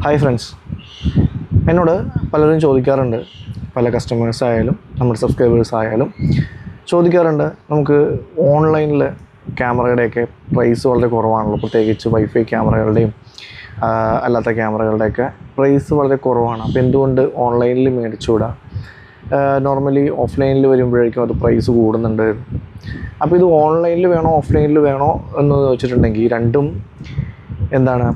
Hi friends, എന്നോട് പലരും ചോദിക്കാറുണ്ട്, പല കസ്റ്റമേഴ്സ് ആയാലും നമ്മുടെ സബ്സ്ക്രൈബേഴ്സ് ആയാലും ചോദിക്കാറുണ്ട്, നമുക്ക് ഓൺലൈനിൽ ക്യാമറയുടെയൊക്കെ പ്രൈസ് വളരെ കുറവാണല്ലോ, പ്രത്യേകിച്ച് വൈഫൈ ക്യാമറകളുടെയും അല്ലാത്ത ക്യാമറകളുടെയൊക്കെ പ്രൈസ് വളരെ കുറവാണ്. അപ്പോൾ എന്തുകൊണ്ട് ഓൺലൈനിൽ മേടിച്ചുകൂടാ? നോർമലി ഓഫ്ലൈനിൽ വരുമ്പോഴേക്കും അത് പ്രൈസ് കൂടുന്നുണ്ട്. അപ്പോൾ ഇത് ഓൺലൈനിൽ വേണോ ഓഫ്ലൈനിൽ വേണോ എന്ന് ചോദിച്ചിട്ടുണ്ടെങ്കിൽ രണ്ടും എന്താണ്,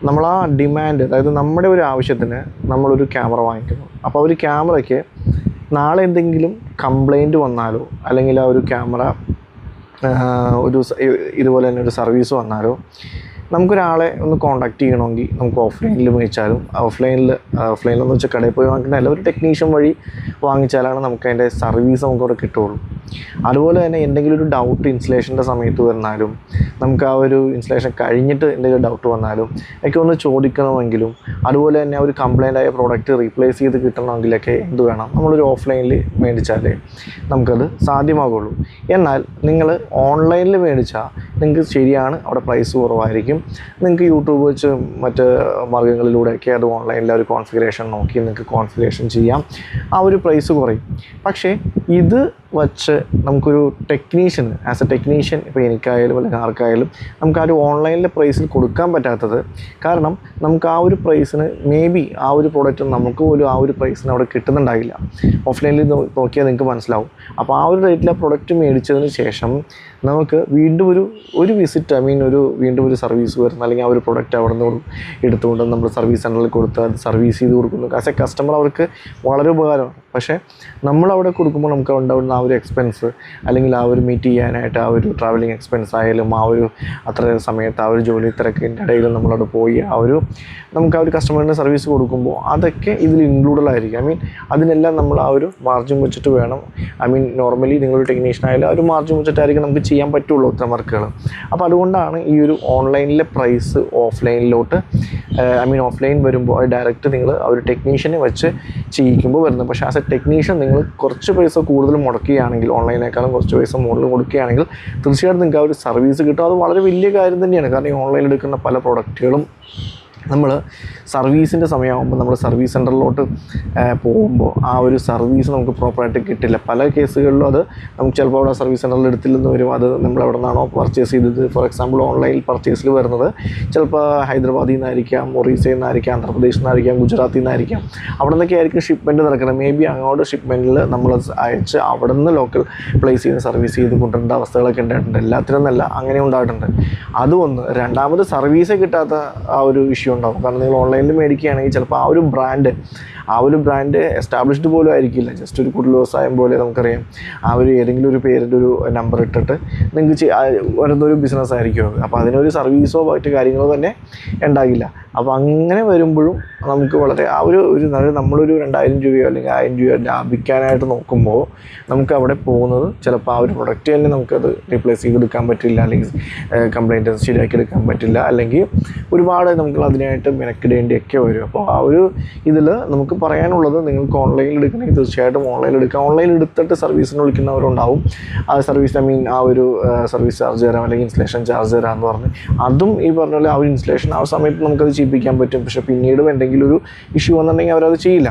നമ്മൾ ആ ഡിമാൻഡ്, അതായത് നമ്മുടെ ഒരു ആവശ്യത്തിന് നമ്മളൊരു ക്യാമറ വാങ്ങിക്കുന്നു. അപ്പോൾ ഒരു ക്യാമറയ്ക്ക് നാളെ എന്തെങ്കിലും കംപ്ലൈൻറ്റ് വന്നാലോ, അല്ലെങ്കിൽ ആ ഒരു ക്യാമറ ഒരു ഇതുപോലെ തന്നെ ഒരു സർവീസ് വന്നാലോ, നമുക്കൊരാളെ ഒന്ന് കോൺടാക്റ്റ് ചെയ്യണമെങ്കിൽ നമുക്ക് ഓഫ്ലൈനിൽ മേടിച്ചാലും ഓഫ്ലൈനിലെന്ന് വെച്ചാൽ കടയിൽ പോയി വാങ്ങിക്കുന്നതല്ല, ഒരു ടെക്നീഷ്യൻ വഴി വാങ്ങിച്ചാലാണ് നമുക്ക് അതിൻ്റെ സർവീസ് നമുക്കവിടെ കിട്ടുകയുള്ളൂ. അതുപോലെ തന്നെ എന്തെങ്കിലും ഒരു ഡൗട്ട് ഇൻസ്റ്റലേഷൻ്റെ സമയത്ത് വന്നാലും, നമുക്ക് ആ ഒരു ഇൻസ്റ്റലേഷൻ കഴിഞ്ഞിട്ട് എന്തെങ്കിലും ഡൗട്ട് വന്നാലും ഒക്കെ ഒന്ന് ചോദിക്കണമെങ്കിലും, അതുപോലെ തന്നെ ആ ഒരു കംപ്ലൈൻ്റ് ആയ പ്രോഡക്റ്റ് റീപ്ലേസ് ചെയ്ത് കിട്ടണമെങ്കിലൊക്കെ എന്ത് വേണം, നമ്മളൊരു ഓഫ്ലൈനിൽ മേടിച്ചാലേ നമുക്കത് സാധ്യമാകുള്ളൂ. എന്നാൽ നിങ്ങൾ ഓൺലൈനിൽ മേടിച്ചാൽ നിങ്ങൾക്ക് ശരിയാണ്, അവിടെ പ്രൈസ് കുറവായിരിക്കും. നിങ്ങൾക്ക് യൂട്യൂബ് വെച്ച് മറ്റ് മാർഗ്ഗങ്ങളിലൂടെയൊക്കെ അത് ഓൺലൈനിൽ ഒരു കോൺഫിഗറേഷൻ നോക്കി നിങ്ങൾക്ക് കോൺഫിഗറേഷൻ ചെയ്യാം, ആ ഒരു പ്രൈസ് കുറയും. പക്ഷേ ഇത് വച്ച് നമുക്കൊരു ടെക്നീഷ്യന്, ആസ് എ ടെക്നീഷ്യൻ, ഇപ്പോൾ എനിക്കായാലും അല്ലെങ്കിൽ ആർക്കായാലും നമുക്ക് ആ ഒരു ഓൺലൈനിലെ പ്രൈസിൽ കൊടുക്കാൻ പറ്റാത്തത് കാരണം നമുക്ക് ആ ഒരു പ്രൈസിന് ആ ഒരു പ്രോഡക്റ്റ് നമുക്ക് പോലും ആ ഒരു പ്രൈസിന് അവിടെ കിട്ടുന്നുണ്ടാകില്ല. ഓഫ്ലൈനിൽ നോക്കിയാൽ നിങ്ങൾക്ക് മനസ്സിലാവും. അപ്പോൾ ആ ഒരു റേറ്റിൽ ആ പ്രൊഡക്റ്റ് മേടിച്ചതിന് ശേഷം നമുക്ക് വീണ്ടും ഒരു വിസിറ്റ്, വീണ്ടും ഒരു സർവീസ് വരുന്നു, അല്ലെങ്കിൽ ആ ഒരു പ്രൊഡക്റ്റ് അവിടെ നിന്ന് എടുത്തുകൊണ്ട് നമ്മൾ സർവീസ് സെൻ്ററിൽ കൊടുത്ത് അത് സർവീസ് ചെയ്ത് കൊടുക്കുന്നു. ആസ് എ കസ്റ്റമർ അവർക്ക് വളരെ ഉപകാരമാണ്. പക്ഷേ നമ്മളവിടെ കൊടുക്കുമ്പോൾ നമുക്ക് ഉണ്ടാവുന്ന ആ ഒരു എക്സ്പെൻസ്, അല്ലെങ്കിൽ ആ ഒരു മീറ്റ് ചെയ്യാനായിട്ട് ആ ഒരു ട്രാവലിംഗ് എക്സ്പെൻസ് ആയാലും, ആ ഒരു അത്ര സമയത്ത് ആ ഒരു ജോലി തിരക്കിൻ്റെ ഇടയിൽ നമ്മളവിടെ പോയി നമുക്ക് ആ ഒരു കസ്റ്റമറിന് സർവീസ് കൊടുക്കുമ്പോൾ അതൊക്കെ ഇതിൽ ഇൻക്ലൂഡഡ് ആയിരിക്കും. അതിനെല്ലാം നമ്മൾ ആ ഒരു മാർജിൻ വെച്ചിട്ട് വേണം, നോർമലി നിങ്ങളൊരു ടെക്നീഷ്യൻ ആയാലും ആ ഒരു മാർജിൻ വെച്ചിട്ടായിരിക്കും നമുക്ക് ചെയ്യാൻ പറ്റുള്ളൂ ഇത്തരം വർക്കുകൾ. അപ്പോൾ അതുകൊണ്ടാണ് ഈ ഒരു ഓൺലൈനിലെ പ്രൈസ് ഓഫ്ലൈനിലോട്ട് ഓഫ്ലൈൻ വരുമ്പോൾ ഡയറക്റ്റ് നിങ്ങൾ ആ ഒരു ടെക്നീഷ്യനെ വെച്ച് ചെയ്യിക്കുമ്പോൾ വരുന്നത്. പക്ഷേ ആസ് എ ടെക്നീഷ്യൻ നിങ്ങൾ കുറച്ച് പൈസ കൂടുതൽ മുടക്കുകയാണെങ്കിൽ, ഓൺലൈനേക്കാളും കുറച്ച് പൈസ മുകളിൽ കൊടുക്കുകയാണെങ്കിൽ തീർച്ചയായിട്ടും നിങ്ങൾക്ക് ആ ഒരു സർവീസ് കിട്ടും. അത് വളരെ വലിയ കാര്യം തന്നെയാണ്. കാരണം ഈ ഓൺലൈനിൽ എടുക്കുന്ന പല പ്രൊഡക്റ്റുകളും നമ്മൾ സർവീസിൻ്റെ സമയമാകുമ്പോൾ നമ്മൾ സർവീസ് സെൻ്ററിലോട്ട് പോകുമ്പോൾ ആ ഒരു സർവീസ് നമുക്ക് പ്രോപ്പറായിട്ട് കിട്ടില്ല. പല കേസുകളിലും അത് നമുക്ക് ചിലപ്പോൾ അവിടെ സർവീസ് സെൻ്ററിൽ എടുത്തില്ലെന്ന് വരും. അത് നമ്മൾ എവിടെ നിന്നാണോ പർച്ചേസ് ചെയ്തത്, ഫോർ എക്സാമ്പിൾ ഓൺലൈനിൽ പർച്ചേസിൽ വരുന്നത് ചിലപ്പോൾ ഹൈദരാബാദിൽ നിന്നായിരിക്കാം, ഒറീസയിൽ നിന്നായിരിക്കാം, ആന്ധ്രാപ്രദേശിൽ നിന്നായിരിക്കാം, ഗുജറാത്തിൽ നിന്നായിരിക്കാം. അവിടെ നിന്നൊക്കെ ആയിരിക്കും ഷിപ്മെൻറ്റ് നടക്കുന്നത്. അങ്ങോട്ട് ഷിപ്മെൻറ്റിൽ നമ്മൾ അയച്ച് അവിടെ നിന്ന് ലോക്കൽ പ്ലേസ് ചെയ്ത് സർവീസ് ചെയ്ത് കൊണ്ടുവരേണ്ട അവസ്ഥകളൊക്കെ ഉണ്ടായിട്ടുണ്ട്. എല്ലാത്തിനും നല്ല അങ്ങനെ ഉണ്ടായിട്ടുണ്ട്. അതുമൊന്ന്. രണ്ടാമത് സർവീസേ കിട്ടാത്ത ആ ഒരു ഇഷ്യൂ ഉണ്ടാവും. കാരണം നിങ്ങൾ ഓൺലൈനിൽ മേടിക്കുകയാണെങ്കിൽ ചിലപ്പോൾ ആ ഒരു ബ്രാൻഡ് എസ്റ്റാബ്ലിഷ്ഡ് പോലും ആയിരിക്കില്ല. ജസ്റ്റ് ഒരു കുടിൽ വ്യവസായം പോലെ നമുക്കറിയാം. ഏതെങ്കിലും ഒരു പേരിൻ്റെ ഒരു നമ്പർ ഇട്ടിട്ട് നിങ്ങൾക്ക് വരുന്നൊരു ബിസിനസ് ആയിരിക്കും അത്. അപ്പോൾ അതിനൊരു സർവീസോ മറ്റ് കാര്യങ്ങളോ തന്നെ ഉണ്ടാകില്ല. അപ്പോൾ അങ്ങനെ വരുമ്പോഴും നമുക്ക് വളരെ നമ്മളൊരു 2000 രൂപയോ അല്ലെങ്കിൽ 1000 രൂപയോ ലാഭിക്കാനായിട്ട് നോക്കുമ്പോൾ നമുക്ക് അവിടെ പോകുന്നത് ചിലപ്പോൾ ആ ഒരു പ്രൊഡക്റ്റ് തന്നെ നമുക്കത് റീപ്ലേസ് ചെയ്തെടുക്കാൻ പറ്റില്ല, അല്ലെങ്കിൽ കംപ്ലൈൻറ്റ് ശരിയാക്കി എടുക്കാൻ പറ്റില്ല, അല്ലെങ്കിൽ ഒരുപാട് നമുക്ക് അതിനായിട്ട് മെനക്കിടേണ്ടിയൊക്കെ വരും. അപ്പോൾ ആ ഒരു ഇതിൽ നമുക്ക് പറയാനുള്ളത്, നിങ്ങൾക്ക് ഓൺലൈനിൽ എടുക്കണമെങ്കിൽ തീർച്ചയായിട്ടും ഓൺലൈനിൽ എടുക്കാം. ഓൺലൈനിൽ എടുത്തിട്ട് സർവീസിന് വിളിക്കുന്നവരുണ്ടാവും. ആ സർവീസ് ആ ഒരു സർവീസ് ചാർജ് തരാം, അല്ലെങ്കിൽ ഇൻസ്റ്റലേഷൻ ചാർജ് തരാമെന്ന് പറഞ്ഞ് അതും ഈ പറഞ്ഞ പോലെ ആ ഒരു ഇൻസ്റ്റലേഷൻ ആ സമയത്ത് നമുക്കത് ചെയ്യിപ്പിക്കാൻ പറ്റും. പക്ഷേ പിന്നീട് എന്തെങ്കിലും ഒരു ഇഷ്യൂ വന്നിട്ടുണ്ടെങ്കിൽ അവരത് ചെയ്യില്ല.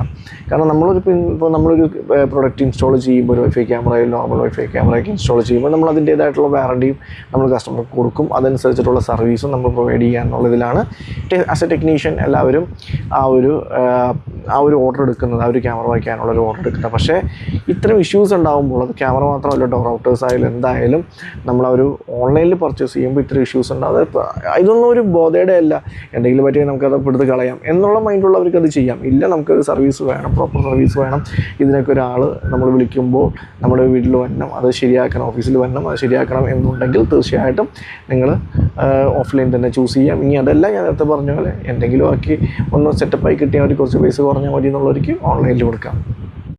കാരണം നമ്മളൊരു പ്രൊഡക്റ്റ് ഇൻസ്റ്റാൾ ചെയ്യുമ്പോൾ ഒരു വൈഫൈ ക്യാമറയിൽ നോർമൽ വൈഫൈ ക്യാമറയൊക്കെ ഇൻസ്റ്റാൾ ചെയ്യുമ്പോൾ നമ്മൾ അതിൻ്റേതായിട്ടുള്ള വാറണ്ടിയും നമ്മൾ കസ്റ്റമർക്ക് കൊടുക്കും. അതനുസരിച്ചിട്ടുള്ള സർവീസും നമ്മൾ പ്രൊവൈഡ് ചെയ്യുക എന്നുള്ളതിലാണ് ആസ് എ ടെക്നീഷ്യൻ എല്ലാവരും ആ ഒരു ഓർഡർ എടുക്കുന്നത്, ആ ഒരു ക്യാമറ വയ്ക്കാനുള്ള ഒരു ഓർഡർ എടുക്കുന്നത്. പക്ഷേ ഇത്തരം ഇഷ്യൂസ് ഉണ്ടാകുമ്പോൾ, അത് ക്യാമറ മാത്രമല്ല, ഡോർ ഔട്ടേഴ്സ് ആയാലും എന്തായാലും നമ്മൾ ആ ഒരു ഓൺലൈനിൽ പർച്ചേസ് ചെയ്യുമ്പോൾ ഇത്തരം ഇഷ്യൂസ് ഉണ്ട്. ഇതൊന്നും ഒരു ബോധയുടെ അല്ല, എന്തെങ്കിലും പറ്റിയാൽ നമുക്കത് എടുത്ത് കളയാം എന്നുള്ള മൈൻഡുള്ളവർക്ക് അത് ചെയ്യാം. ഇല്ല, നമുക്കൊരു സർവീസ് വേണം, പ്രോപ്പർ സർവീസ് വേണം, ഇതിനൊക്കെ ഒരാൾ നമ്മൾ വിളിക്കുമ്പോൾ നമ്മുടെ വീട്ടിൽ വരണം, അത് ശരിയാക്കണം, ഓഫീസിൽ വരണം, അത് ശരിയാക്കണം എന്നുണ്ടെങ്കിൽ തീർച്ചയായിട്ടും നിങ്ങൾ ഓഫ്ലൈൻ തന്നെ ചൂസ് ചെയ്യാം. ഇനി അതല്ല, ഞാൻ നേരത്തെ പറഞ്ഞ പോലെ എന്തെങ്കിലും ആക്കി ഒന്ന് സെറ്റപ്പായി കിട്ടിയാൽ മതി, കുറച്ച് പൈസ കുറഞ്ഞാൽ മതി എന്നുള്ളവർക്ക് ഓൺലൈനിൽ കൊടുക്കാം.